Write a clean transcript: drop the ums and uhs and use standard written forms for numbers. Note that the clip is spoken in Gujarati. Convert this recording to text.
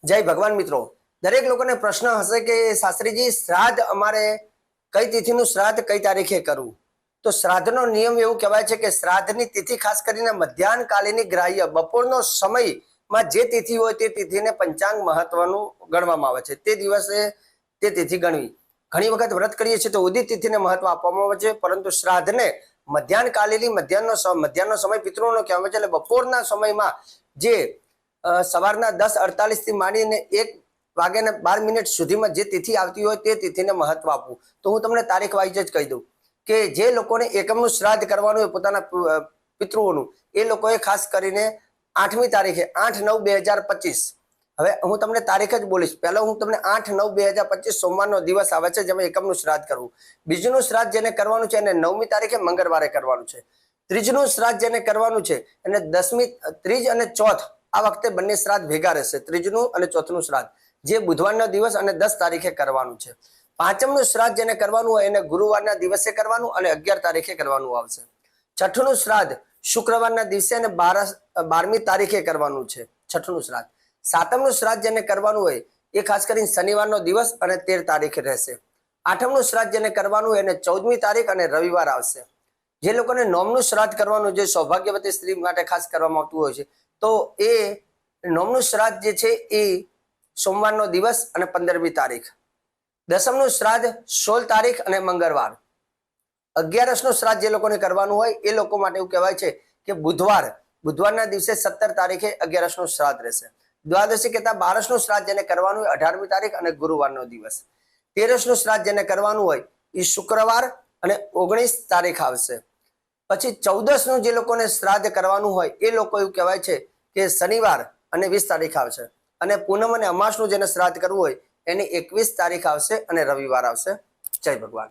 જય ભગવાન મિત્રો, દરેક લોકોને પ્રશ્ન હશે કે શાસ્ત્રીજી શ્રાદ્ધ અમારે કઈ તિથિનું શ્રાદ્ધ કઈ તારીખે કરવું? તો શ્રાદ્ધનો નિયમ એવું કહેવાય છે કે શ્રાદ્ધની તિથિ ખાસ કરીને મધ્યાહન કાલીની ગ્રાહ્ય બપોરનો સમયમાં જે તિથિ હોય તે તિથિને પંચાંગ મહત્વનું ગણવામાં આવે છે. તે દિવસે તે તિથિ ગણવી. ઘણી વખત વ્રત કરીએ છીએ તો ઉદિત તિથિને મહત્વ આપવામાં આવે છે, પરંતુ શ્રાદ્ધને મધ્યાહન કાલીની મધ્યાહનનો સમય પિતૃઓનો કહેવામાં આવે છે. એટલે બપોરના સમયમાં જે સવારના 10:48 થી માંડીને 1:12 સુધીમાં જે તિથિ આવતી હોય તે તિથિને મહત્વ આપવું. તો હું તમને તારીખ વાઇઝ જ કહી દઉં કે જે લોકોને એકમનું શ્રાદ્ધ કરવાનું હોય પોતાના પિતૃઓનું, એ લોકોએ ખાસ કરીને 8મી તારીખે 8/9/2025. હવે હું તમને તારીખ જ બોલીશ. પહેલા હું તમને 8/9/2025 સોમવારનો દિવસ આવે છે જેમાં એકમનું શ્રાદ્ધ કરવું. બીજનું શ્રાદ્ધ જેને કરવાનું છે એને 9મી તારીખે મંગળવારે કરવાનું છે. ત્રીજનું શ્રાદ્ધ જેને કરવાનું છે એને 10મી ત્રીજ અને ચોથ આ વખતે બંને શ્રાદ્ધ ભેગા રહેશે. ત્રીજનું અને ચોથનું શ્રાદ્ધ જે બુધવારનો દિવસ અને 10 તારીખે કરવાનું છે. પાંચમનું શ્રાદ્ધ જેને કરવાનું હોય એને ગુરુવારના દિવસે કરવાનું અને 11 તારીખે કરવાનું આવશે. છઠ્ઠું શ્રાદ્ધ શુક્રવારના દિવસે અને 12મી તારીખે કરવાનું છે. છઠ્ઠું શ્રાદ્ધ. સાતમનું શ્રાદ્ધ જેને કરવાનું હોય એ ખાસ કરીને શનિવારનો દિવસ અને 13 તારીખે રહેશે. આઠમનું શ્રાદ્ધ જેને કરવાનું હોય એને 14મી તારીખ અને રવિવાર આવશે. જે લોકોને નોમનું શ્રાદ્ધ કરવાનું, જે સૌભાગ્યવતી સ્ત્રી માટે ખાસ કરવામાં આવતું હોય છે, તો એ નોમનું શ્રાદ્ધ જે છે એ સોમવારનો દિવસ અને 15મી તારીખ. દસમનું શ્રાદ્ધ 16 તારીખ અને મંગળવાર. 11સનું શ્રાદ્ધ જે લોકોને કરવાનું હોય એ લોકો માટે એવું કહેવાય છે કે બુધવારના દિવસે 17 તારીખે 11સનું શ્રાદ્ધ રહેશે. દ્વાદશી કહેતા 12સનું શ્રાદ્ધ જેને કરવાનું હોય 18મી તારીખ અને ગુરુવારનો દિવસ. 13સનું શ્રાદ્ધ જેને કરવાનું હોય એ શુક્રવાર અને 19 તારીખ આવશે. પછી 14સનું જે લોકોને શ્રાદ્ધ કરવાનું હોય એ લોકો એવું કહેવાય છે કે શનિવાર અને 20 તારીખ આવશે. અને પૂનમ અને અમાસનું જેને શ્રાદ્ધ કરવું હોય એની 21 તારીખ આવશે અને રવિવાર આવશે. જય ભગવાન.